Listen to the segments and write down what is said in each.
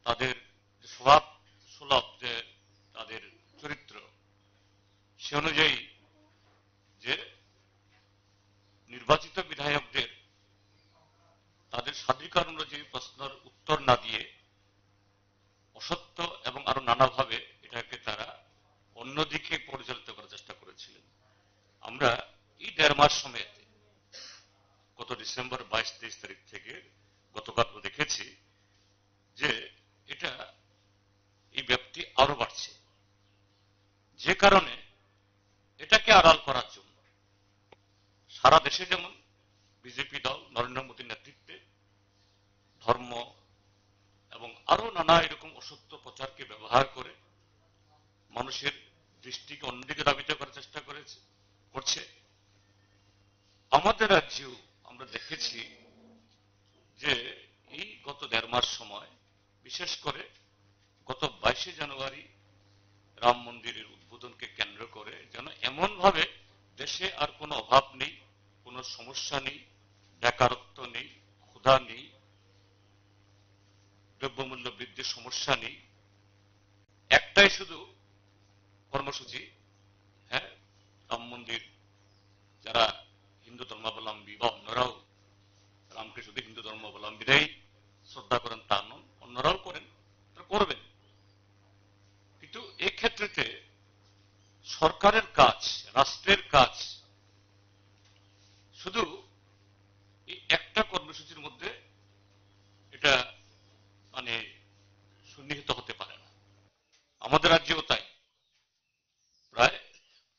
তাদের স্বভাব সুলভ যে তাদের চরিত্র, সে অনুযায়ী যে নির্বাচিত বিধায়কদের তাদের স্বাধিকার অনুযায়ী প্রশ্নের উত্তর না দিয়ে অসত্য এবং আরো নানাভাবে এটাকে তারা অন্যদিকে পরিচালিত করার চেষ্টা করেছিলেন। আমরা এই 1.5 মাস সময়তে গত ডিসেম্বর 22-23 তারিখ থেকে গতকাল দেখেছি যে এটা এই ব্যাপ্তি আরো বাড়ছে, যে কারণে এটাকে আড়াল করার জন্য সারা দেশে যেমন বিজেপি দল নরেন্দ্র মোদীর নেতৃত্বে ধর্ম এবং আরো নানা এরকম অসত্য প্রচারকে ব্যবহার করে মানুষের দৃষ্টিকে অন্যদিকে ধাবিত করার চেষ্টা করছে, আমাদের রাজ্যেও আমরা দেখেছি যে এই গত 1.5 মাস সময়, বিশেষ করে গত 22শে জানুয়ারি রাম মন্দিরের উদ্বোধনকে কেন্দ্র করে যেন এমন ভাবে দেশে আর কোনো অভাব নেই, কোনো সমস্যা নেই, বেকারত্ব নেই, ক্ষুধা নেই, দ্রব্যমূল্য বৃদ্ধির সমস্যা নেই, একটাই শুধু কর্মসূচি, হ্যাঁ, রাম মন্দির যারা হিন্দু ধর্মাবলম্বী বা অন্যরাও, রামকে শুধু হিন্দু ধর্মাবলম্বীরাই শ্রদ্ধা করেন তা নন, অন্যরাও করেন, তারা করবেন। কিন্তু এই ক্ষেত্রেতে সরকারের কাজ, রাষ্ট্রের কাজ শুধু এই একটা কর্মসূচির মধ্যে এটা মানে সন্নিহিত হতে পারে না। আমাদের রাজ্যেও তাই, প্রায়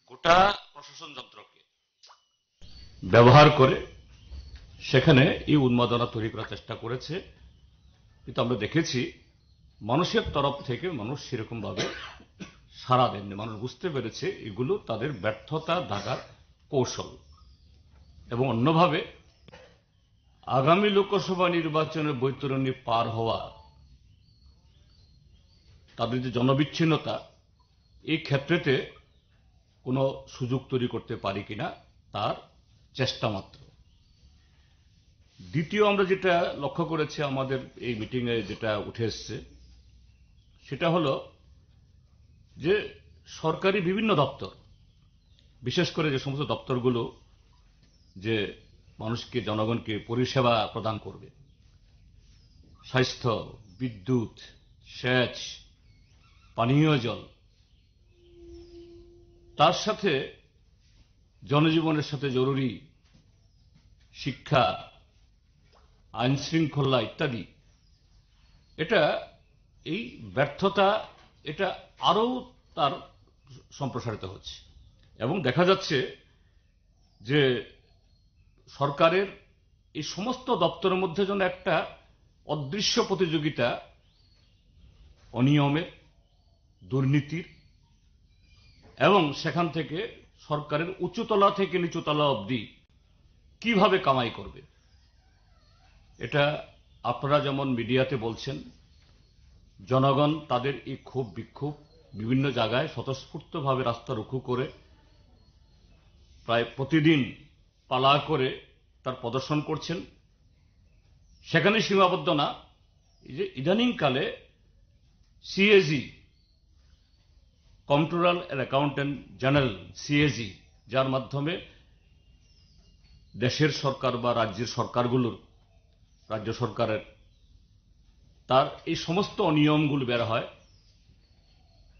গোটা প্রশাসন যন্ত্রকে ব্যবহার করে সেখানে এই উন্মাদনা তৈরি করার চেষ্টা করেছে। কিন্তু আমরা দেখেছি মানুষের তরফ থেকে মানুষ সেরকম ভাবে সাড়া দেননি, মানুষ বুঝতে পেরেছে এগুলো তাদের ব্যর্থতা ঢাকার কৌশল। এবং অন্যভাবে আগামী লোকসভা নির্বাচনের বৈতরণী পার হওয়া, তাদের যে জনবিচ্ছিন্নতা, এই ক্ষেত্রেতে কোনো সুযোগ তৈরি করতে পারি কিনা তার চেষ্টা মাত্র। দ্বিতীয় আমরা যেটা লক্ষ্য করেছি আমাদের এই মিটিংয়ে যেটা উঠে এসছে, সেটা হলো যে সরকারি বিভিন্ন দপ্তর, বিশেষ করে যে সমস্ত দপ্তরগুলো যে মানুষকে, জনগণকে পরিষেবা প্রদান করবে, স্বাস্থ্য, বিদ্যুৎ, সেচ, পানীয় জল, তার সাথে জনজীবনের সাথে জরুরি শিক্ষা, আইন শৃঙ্খলা ইত্যাদি, এটা এই ব্যর্থতা এটা আরো তার সম্প্রসারিত হচ্ছে। এবং দেখা যাচ্ছে যে সরকারের এই সমস্ত দপ্তরের মধ্যে যেন একটা অদৃশ্য প্রতিযোগিতা অনিয়মের, দুর্নীতির, এবং সেখান থেকে সরকারের উঁচুতলা থেকে নিচুতলা অবধি কিভাবে কামাই করবে। এটা আপনারা যেমন মিডিয়াতে বলছেন, জনগণ তাদের এই ক্ষোভ বিক্ষোভ বিভিন্ন জায়গায় স্বতঃস্ফূর্তভাবে রাস্তা রুখু করে প্রায় প্রতিদিন পালা করে তার প্রদর্শন করছেন। সেখানে সীমাবদ্ধ না, এই যে ইদানিংকালে CAG, controller accountant general, CAG, যার মাধ্যমে দেশের সরকার বা রাজ্যের সরকারগুলোর, রাজ্য সরকারের তার এই সমস্ত অনিয়মগুলো বের হয়,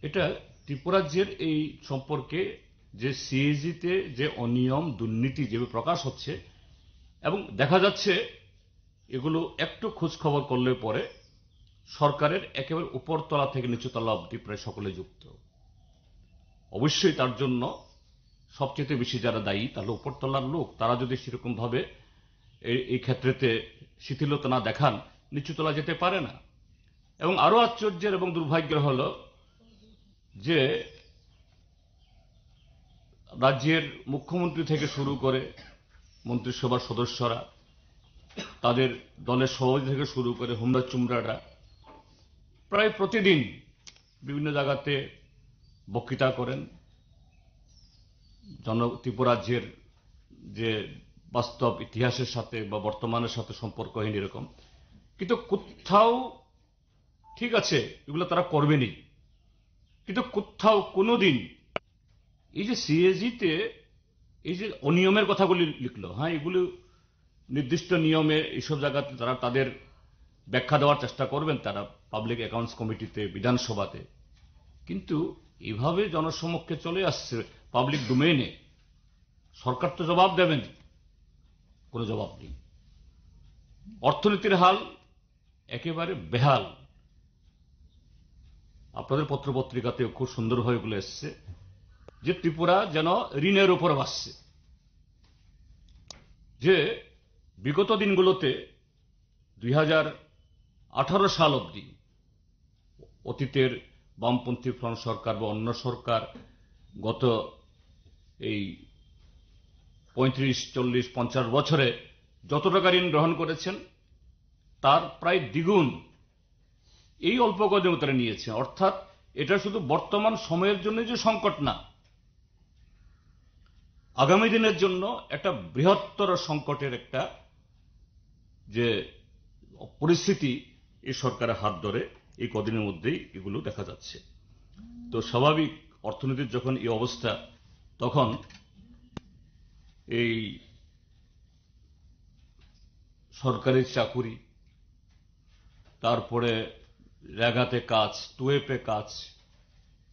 এটা ত্রিপুরাজ্যের এই সম্পর্কে যে সিএজিতে যে অনিয়ম দুর্নীতি যেভাবে প্রকাশ হচ্ছে, এবং দেখা যাচ্ছে এগুলো একটু খোঁজ খবর করলে পরে সরকারের একেবারে উপরতলা থেকে নিচুতলা অবধি প্রায় সকলে যুক্ত। অবশ্যই তার জন্য সবচেয়ে বেশি যারা দায়ী তাহলে উপরতলার লোক, তারা যদি সেরকম ভাবে এই ক্ষেত্রেতে শিথিলতা না দেখান, নিচুতলা যেতে পারে না। এবং আরো আশ্চর্যের এবং দুর্ভাগ্যের হলো যে রাজ্যের মুখ্যমন্ত্রী থেকে শুরু করে মন্ত্রিসভার সদস্যরা, তাদের দলের সভাপতি থেকে শুরু করে হুমরা চুমরারা প্রায় প্রতিদিন বিভিন্ন জায়গাতে বক্তৃতা করেন ত্রিপুরাজ্যের যে বাস্তব ইতিহাসের সাথে বা বর্তমানের সাথে সম্পর্কহীন এরকম। কিন্তু কোথাও ঠিক আছে, এগুলো তারা করবেনই, কিন্তু কোথাও কোনোদিন এই যে সিএজিতে এই যে অনিয়মের কথাগুলি লিখলো, হ্যাঁ এগুলো নির্দিষ্ট নিয়মে এইসব জায়গাতে তারা তাদের ব্যাখ্যা দেওয়ার চেষ্টা করবেন, তারা পাবলিক অ্যাকাউন্টস কমিটিতে, বিধানসভাতে, কিন্তু এভাবে জনসমক্ষে চলে আসছে পাবলিক ডোমেইনে, সরকার তো জবাব দেবেন, কোনো জবাব নেই। অর্থনীতির হাল একেবারে বেহাল। আপনাদের পত্রপত্রিকাতে খুব সুন্দরভাবে বলে এসছে যে ত্রিপুরা যেন ঋণের উপর ভাসছে, যে বিগত দিনগুলোতে 2018 সাল অবধি অতীতের বামপন্থী ফ্রন্ট সরকার বা অন্য সরকার গত এই 35, 40, 50 বছরে যত টাকা ঋণ গ্রহণ করেছেন তার প্রায় দ্বিগুণ এই অল্প কদিন তারা নিয়েছে। অর্থাৎ এটা শুধু বর্তমান সময়ের জন্য যে সংকট না, আগামী দিনের জন্য একটা বৃহত্তর সংকটের একটা যে পরিস্থিতি এই সরকারের হাত ধরে এই কদিনের মধ্যেই এগুলো দেখা যাচ্ছে। তো স্বাভাবিক অর্থনীতির যখন এই অবস্থা, তখন এই সরকারি চাকুরি, তারপরে রেগাতে কাজ, টুয়েপে কাজ,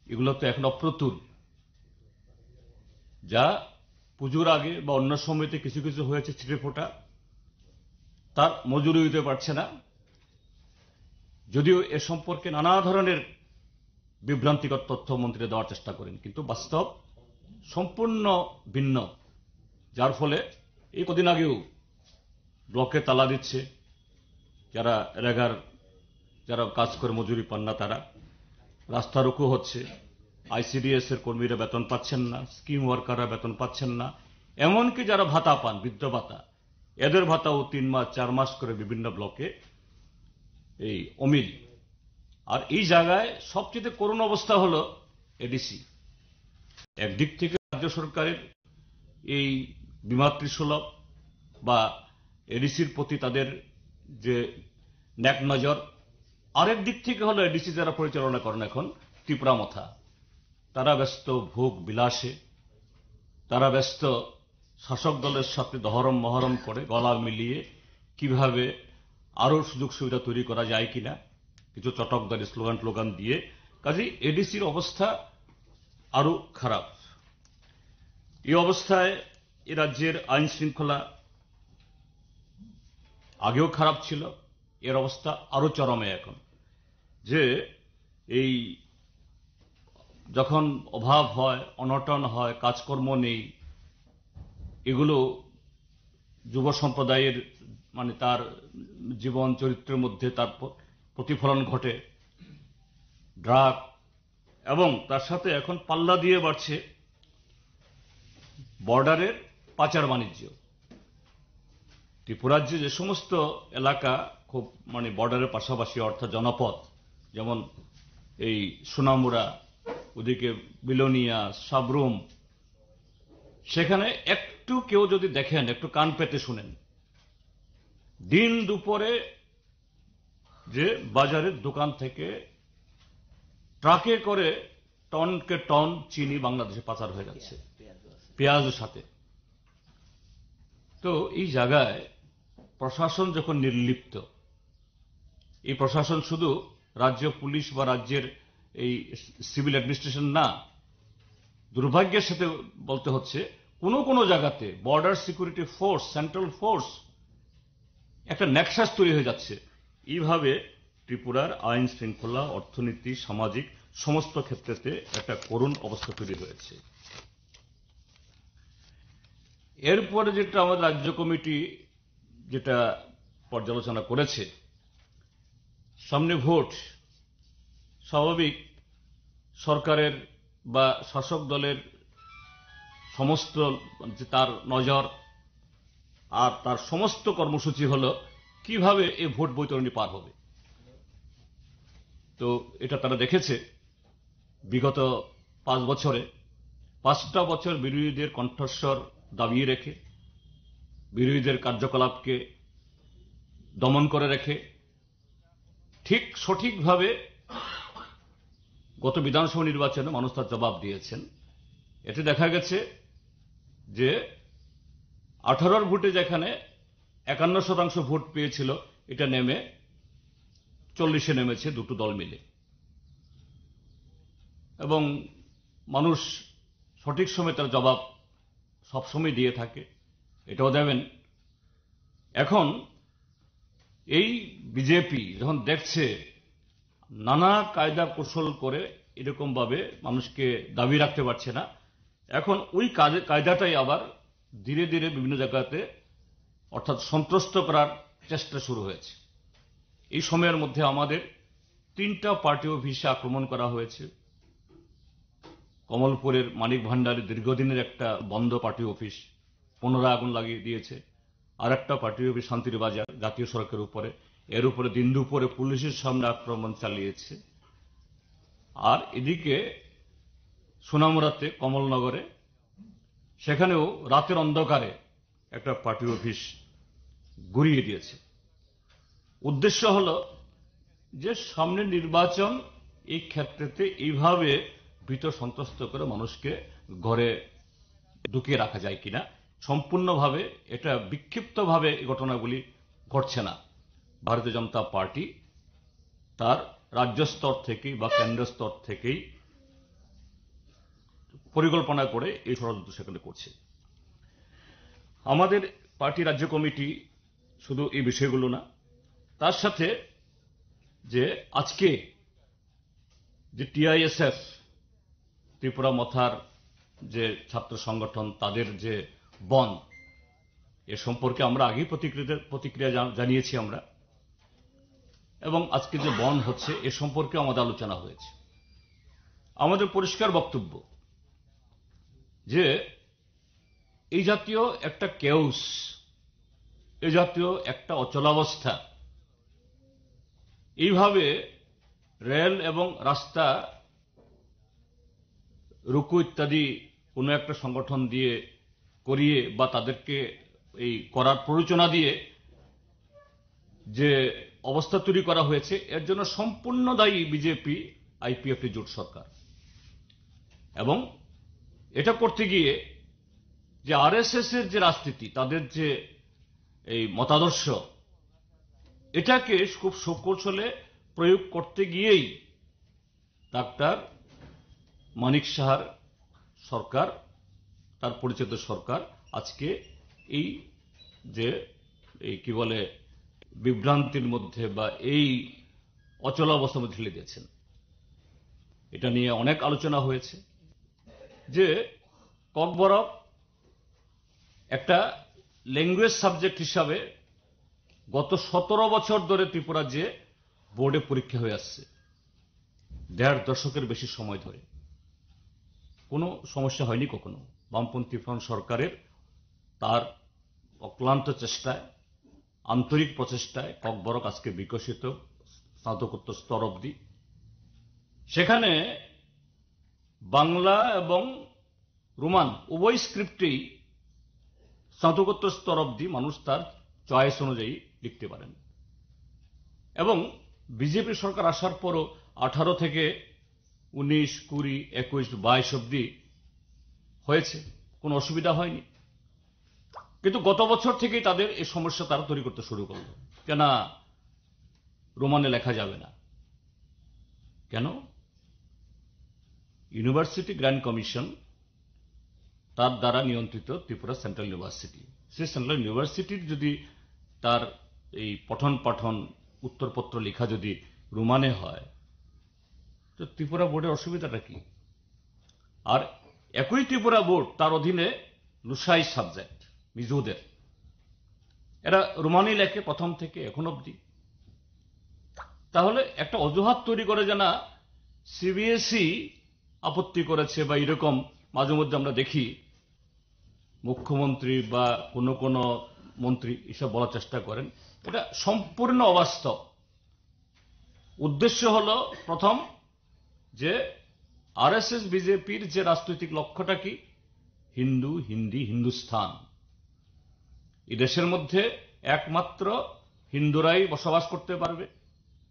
এগুলো তো এখন অপ্রতুল। যা পুজোর আগে বা অন্য সময়তে কিছু কিছু হয়েছে ছিটে ফোটা, তার মজুরি দিতে পারছে না, যদিও এ সম্পর্কে নানা ধরনের বিভ্রান্তিকর তথ্য মন্ত্রী দেওয়ার চেষ্টা করেন, কিন্তু বাস্তব সম্পূর্ণ ভিন্ন। যার ফলে এই কদিন আগেও ব্লকে তালা দিচ্ছে, যারা রেগার যারা কাজ করে মজুরি পান না তারা রাস্তা রুকু হচ্ছে, আইসিডিএস এর কর্মীরা বেতন পাচ্ছেন না, স্কিম ওয়ার্কাররা বেতন পাচ্ছেন না, এমনকি যারা ভাতা পান, বৃদ্ধ ভাতা, এদের ভাতাও 3 মাস 4 মাস করে বিভিন্ন ব্লকে এই অমিল। আর এই জায়গায় সবচেয়ে করুণ অবস্থা হলো এডিসি। একদিক থেকে রাজ্য সরকারের এই বিমাতৃসুলভ বা এডিসির প্রতি তাদের যে ন্যাক নজর, আরেক দিক থেকে হলো এডিসি যারা পরিচালনা করেন এখন ত্রিপুরা মথা, তারা ব্যস্ত ভোগ বিলাসে, তারা ব্যস্ত শাসক দলের সাথে দহরম মহরম করে গলা মিলিয়ে কিভাবে আরো সুযোগ সুবিধা তৈরি করা যায় কিনা, কিছু চটকদারি স্লোগান টোগান দিয়ে। কাজে এডিসির অবস্থা আরো খারাপ। এই অবস্থায় এ রাজ্যের আইন শৃঙ্খলা আগেও খারাপ ছিল, এর অবস্থা আরো চরমে এখন। যে এই যখন অভাব হয়, অনটন হয়, কাজকর্ম নেই, এগুলো যুব সম্প্রদায়ের মানে তার জীবন চরিত্রের মধ্যে তার প্রতিফলন ঘটে। ড্রাগ এবং তার সাথে এখন পাল্লা দিয়ে বাড়ছে বর্ডারের পাচার বাণিজ্য। ত্রিপুরার যে সমস্ত এলাকা খুব মানে বর্ডারের পাশাপাশি অর্থাৎ জনপদ, যেমন এই সোনামুড়া, ওদিকে বিলোনিয়া, সাবরুম, সেখানে একটু কেউ যদি দেখেন, একটু কান পেতে শুনেন, দিন দুপুরে যে বাজারের দোকান থেকে ট্রাকে করে টনকে টন চিনি বাংলাদেশে পাচার হয়ে যাচ্ছে, পেঁয়াজের সাথে। তো এই জায়গায় প্রশাসন যখন নির্লিপ্ত, এই প্রশাসন শুধু রাজ্য পুলিশ বা রাজ্যের এই সিভিল অ্যাডমিনিস্ট্রেশন না, দুর্ভাগ্যের সাথে বলতে হচ্ছে কোন কোন জায়গাতে border security force, central force একটা নেক্সাস তৈরি হয়ে যাচ্ছে। এইভাবে ত্রিপুরার আইন শৃঙ্খলা, অর্থনীতি, সামাজিক সমস্ত ক্ষেত্রেতে একটা করুণ অবস্থা তৈরি হয়েছে। এরপরে যেটা আমাদের রাজ্য কমিটি যেটা পর্যালোচনা করেছে, সামনে ভোট, স্বাভাবিক সরকারের বা শাসক দলের সমস্ত তার নজর আর তার সমস্ত কর্মসূচি হলো কিভাবে এই ভোট বৈতরণী পার হবে। তো এটা তারা দেখেছে বিগত 5 বছরে, 5টা বছর বিরোধীদের কণ্ঠস্বর দাবিয়ে রেখে, বিরোধীদের কার্যকলাপকে দমন করে রেখে ঠিক সঠিকভাবে গত বিধানসভা নির্বাচনে মানুষ তার জবাব দিয়েছেন। এতে দেখা গেছে যে 18 ভোটে যেখানে 51% ভোট পেয়েছিল, এটা নেমে 40-এ নেমেছে দুটো দল মিলে। এবং মানুষ সঠিক সময় তার জবাব সবসময় দিয়ে থাকে, এটাও দেবেন। এখন এই বিজেপি যখন দেখছে নানা কায়দা কৌশল করে এরকম ভাবে মানুষকে দাবি রাখতে পারছে না, এখন ওই কায়দাটাই আবার ধীরে ধীরে বিভিন্ন জায়গাতে অর্থাৎ সন্ত্রস্ত করার চেষ্টা শুরু হয়েছে। এই সময়ের মধ্যে আমাদের 3টা পার্টি অফিসে আক্রমণ করা হয়েছে। কমলপুরের মানিক ভান্ডারের দীর্ঘদিনের একটা বন্ধ পার্টি অফিস পুনরায় আগুন লাগিয়ে দিয়েছে। আর একটা পার্টি অফিস শান্তির বাজার জাতীয় সড়কের উপরে, এর উপরে দিন দুপুরে পুলিশের সামনে আক্রমণ চালিয়েছে। আর এদিকে সোনামুড়াতে কমলনগরে, সেখানেও রাতের অন্ধকারে একটা পার্টি অফিস গুড়িয়ে দিয়েছে। উদ্দেশ্য হলো যে সামনে নির্বাচন, এই ক্ষেত্রেতে এইভাবে ভীত সন্ত্রস্ত করে মানুষকে ঘরে ঢুকিয়ে রাখা যায় কিনা। সম্পূর্ণভাবে এটা বিক্ষিপ্তভাবে এই ঘটনাগুলি ঘটছে না। ভারতীয় জনতা পার্টি তার রাজ্য স্তর থেকেই বা কেন্দ্র স্তর থেকেই পরিকল্পনা করে এই ষড়যন্ত্র সেখানে করছে। আমাদের পার্টি রাজ্য কমিটি শুধু এই বিষয়গুলো না, তার সাথে যে আজকে যে টিআইএসএফ ত্রিপুরা মথার যে ছাত্র সংগঠন, তাদের যে বন্ধ, এ সম্পর্কে আমরা আগেই প্রতিক্রিয়া জানিয়েছি আমরা, এবং আজকে যে বন্ধ হচ্ছে এ সম্পর্কে আমাদের আলোচনা হয়েছে। আমাদের পরিষ্কার বক্তব্য যে এই জাতীয় একটা কেউস, এই জাতীয় একটা অচলাবস্থা, এইভাবে রেল এবং রাস্তা রুকু ইত্যাদি কোনো একটা সংগঠন দিয়ে করিয়ে বা তাদেরকে এই করার প্ররোচনা দিয়ে যে অবস্থা তৈরি করা হয়েছে, এর জন্য সম্পূর্ণ দায়ী বিজেপি আইপিএফটি জোট সরকার। এবং এটা করতে গিয়ে যে আরএসএস এর যে রাজনীতি, তাদের যে এই মতাদর্শ, এটাকে খুব সুকৌশলে প্রয়োগ করতে গিয়েই ডাক্তার মানিক সাহার সরকার, তার পরিচিত সরকার আজকে এই যে এই কি বলে বিভ্রান্তির মধ্যে বা এই অচলাবস্থার মধ্যে ঠেলে দিয়েছেন। এটা নিয়ে অনেক আলোচনা হয়েছে যে ককবরক একটা ল্যাঙ্গুয়েজ সাবজেক্ট হিসাবে গত 17 বছর ধরে ত্রিপুরা যে বোর্ডে পরীক্ষা হয়ে আসছে, 1.5 দশকের বেশি সময় ধরে কোনো সমস্যা হয়নি কখনো। বামপন্থী ফ্রন্ট সরকারের তার অক্লান্ত চেষ্টায়, আন্তরিক প্রচেষ্টায় ককবরক আজকে বিকশিত স্নাতকোত্তর স্তর অবধি। সেখানে বাংলা এবং রোমান উভয় স্ক্রিপ্টেই স্নাতকোত্তর স্তর অবধি মানুষ তার চয়েস অনুযায়ী লিখতে পারেন। এবং বিজেপি সরকার আসার পরও 18 থেকে 19, 20, 21, 22 অবধি হয়েছে, কোনো অসুবিধা হয়নি। কিন্তু গত বছর থেকেই তাদের এই সমস্যা তারা তৈরি করতে শুরু করলো। কেন রোমানে লেখা যাবে না? কেন? ইউনিভার্সিটি গ্র্যান্ড কমিশন তার দ্বারা নিয়ন্ত্রিত ত্রিপুরা সেন্ট্রাল ইউনিভার্সিটি, সেই সেন্ট্রাল ইউনিভার্সিটির যদি তার এই পঠন পাঠন উত্তরপত্র লেখা যদি রোমানে হয়, তো ত্রিপুরা বোর্ডের অসুবিধাটা কি? আর একই ত্রিপুরা বোর্ড, তার অধীনে লুসাই সাবজেক্ট মিজোদের, এরা রোমানি লেখে প্রথম থেকে এখন অবধি। তাহলে একটা অজুহাত তৈরি করে যে না সিবিএসই আপত্তি করেছে বা এরকম মাঝে মধ্যে আমরা দেখি মুখ্যমন্ত্রী বা কোনো কোনো মন্ত্রী এসব বলার চেষ্টা করেন, এটা সম্পূর্ণ অবাস্তব। উদ্দেশ্য হলো প্রথম যে আরএসএস বিজেপির যে রাজনৈতিক লক্ষ্যটা কি, হিন্দু, হিন্দি, হিন্দুস্তান। এই দেশের মধ্যে একমাত্র হিন্দুরাই বসবাস করতে পারবে,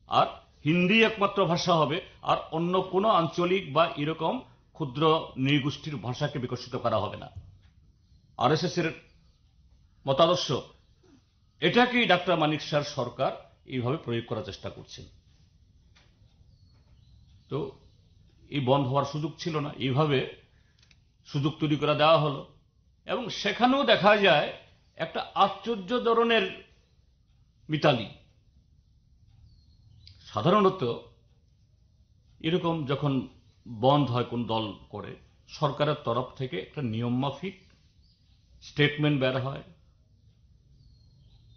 আর হিন্দি একমাত্র ভাষা হবে, আর অন্য কোনো আঞ্চলিক বা এরকম ক্ষুদ্র নৃগোষ্ঠীর ভাষাকে বিকশিত করা হবে না। আরএসএস এর মতাদর্শ, এটাকেই ডাক্তার মানিক শাহর সরকার এইভাবে প্রয়োগ করার চেষ্টা করছেন। তো এই বন্ধ হওয়ার সুযোগ ছিল না, এইভাবে সুযোগ তৈরি করে দেওয়া হলো। এবং সেখানেও দেখা যায় একটা আশ্চর্য ধরনের মিতালি। সাধারণত এরকম যখন বন্ধ হয় কোন দল করে, সরকারের তরফ থেকে একটা নিয়ম মাফিক স্টেটমেন্ট বের হয়,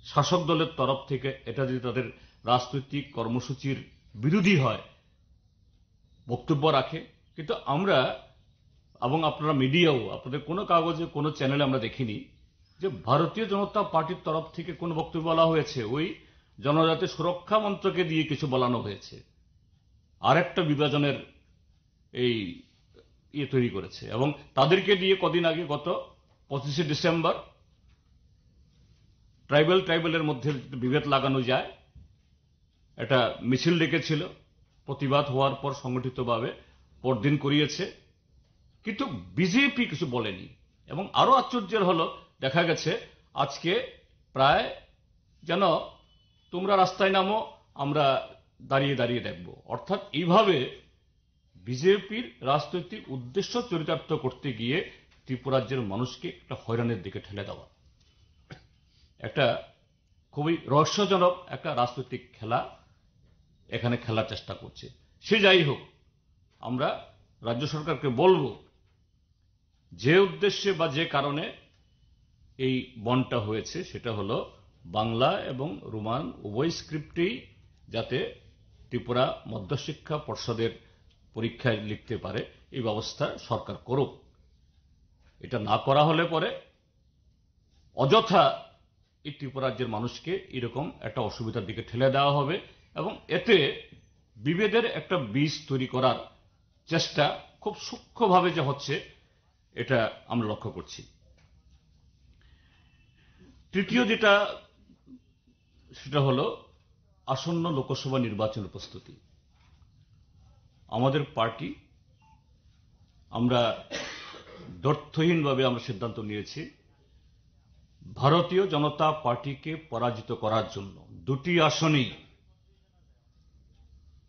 শাসক দলের তরফ থেকে এটা যদি তাদের রাজনৈতিক কর্মসূচির বিরোধী হয় বক্তব্য রাখে। কিন্তু আমরা এবং আপনারা মিডিয়াও, আপনাদের কোনো কাগজে কোনো চ্যানেলে আমরা দেখিনি যে ভারতীয় জনতা পার্টির তরফ থেকে কোনো বক্তব্য বলা হয়েছে। ওই জনজাতি সুরক্ষা মন্ত্রকে দিয়ে কিছু বলানো হয়েছে, আর একটা বিভাজনের এই তৈরি করেছে। এবং তাদেরকে দিয়ে কদিন আগে গত 25শে ডিসেম্বর ট্রাইবেলের মধ্যে বিভেদ লাগানো যায় একটা মিছিল ডেকেছিল, প্রতিবাদ হওয়ার পর সংগঠিতভাবে পরদিন করিয়েছে, কিন্তু বিজেপি কিছু বলেনি। এবং আরো আশ্চর্যের হলো, দেখা গেছে আজকে প্রায় যেন তোমরা রাস্তায় নামো, আমরা দাঁড়িয়ে দাঁড়িয়ে দেখব। অর্থাৎ এইভাবে বিজেপির রাজনৈতিক উদ্দেশ্য চরিতার্থ করতে গিয়ে ত্রিপুরা রাজ্যের মানুষকে একটা হয়রানির দিকে ঠেলে দেওয়া, একটা খুবই রহস্যজনক একটা রাজনৈতিক খেলা এখানে খেলার চেষ্টা করছে। সে যাই হোক, আমরা রাজ্য সরকারকে বলবো যে উদ্দেশ্যে বা যে কারণে এই বনটা হয়েছে সেটা হলো বাংলা এবং রোমান উভয় স্ক্রিপ্টেই যাতে ত্রিপুরা মধ্যশিক্ষা পর্ষদের পরীক্ষায় লিখতে পারে এই ব্যবস্থা সরকার করুক। এটা না করা হলে পরে অযথা এই ত্রিপুরা রাজ্যের মানুষকে এরকম একটা অসুবিধার দিকে ঠেলে দেওয়া হবে এবং এতে বিভেদের একটা বীজ তৈরি করার চেষ্টা খুব সূক্ষ্মভাবে যে হচ্ছে এটা আমরা লক্ষ্য করছি। তৃতীয় যেটা, সেটা হলো আসন্ন লোকসভা নির্বাচনের প্রস্তুতি। আমাদের পার্টি আমরা দ্ব্যর্থহীনভাবে আমরা সিদ্ধান্ত নিয়েছি ভারতীয় জনতা পার্টিকে পরাজিত করার জন্য দুটি আসনেই,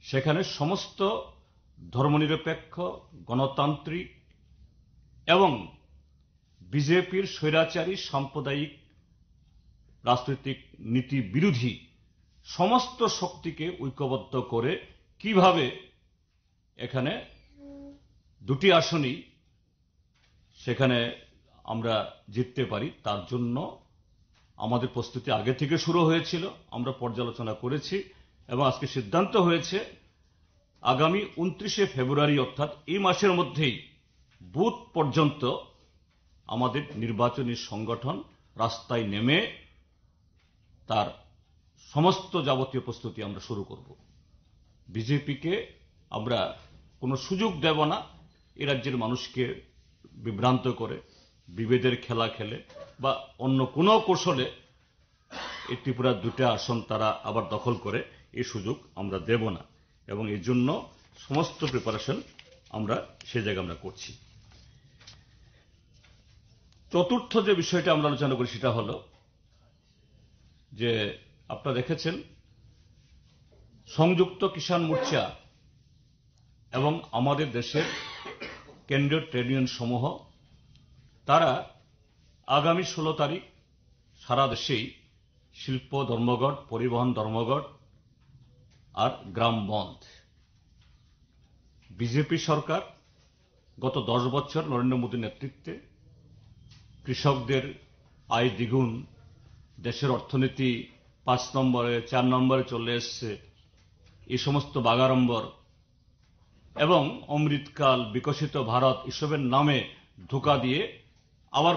সেখানে সমস্ত ধর্মনিরপেক্ষ, গণতান্ত্রিক এবং বিজেপির স্বৈরাচারী সাম্প্রদায়িক রাজনৈতিক নীতি বিরোধী সমস্ত শক্তিকে ঐক্যবদ্ধ করে কিভাবে এখানে দুটি আসনই সেখানে আমরা জিততে পারি, তার জন্য আমাদের প্রস্তুতি আগে থেকে শুরু হয়েছিল। আমরা পর্যালোচনা করেছি এবং আজকে সিদ্ধান্ত হয়েছে আগামী 29শে ফেব্রুয়ারি অর্থাৎ এই মাসের মধ্যেই বুথ পর্যন্ত আমাদের নির্বাচনী সংগঠন রাস্তায় নেমে তার সমস্ত যাবতীয় প্রস্তুতি আমরা শুরু করব। বিজেপিকে আমরা কোনো সুযোগ দেব না এ রাজ্যের মানুষকে বিভ্রান্ত করে বিভেদের খেলা খেলে বা অন্য কোনো কৌশলে এই ত্রিপুরার দুটা আসন তারা আবার দখল করে, এই সুযোগ আমরা দেব না। এবং এর জন্য সমস্ত প্রিপারেশন আমরা সে জায়গায় আমরা করছি। চতুর্থ যে বিষয়টা আমরা আলোচনা করি সেটা হলো যে আপনারা দেখেছেন সংযুক্ত কিষাণ মোর্চা এবং আমাদের দেশের কেন্দ্রীয় ট্রেড ইউনিয়ন সমূহ তারা আগামী 16 তারিখ সারা দেশেই শিল্প ধর্মঘট, পরিবহন ধর্মঘট আর গ্রাম বন্ধ। বিজেপি সরকার গত 10 বছর নরেন্দ্র মোদীর নেতৃত্বে কৃষকদের আয় দ্বিগুণ, দেশের অর্থনীতি 5 নম্বরে 4 নম্বরে চলে এসছে, এই সমস্ত বাগাড়ম্বর এবং অমৃতকাল, বিকশিত ভারত এসবের নামে ধোঁকা দিয়ে আবার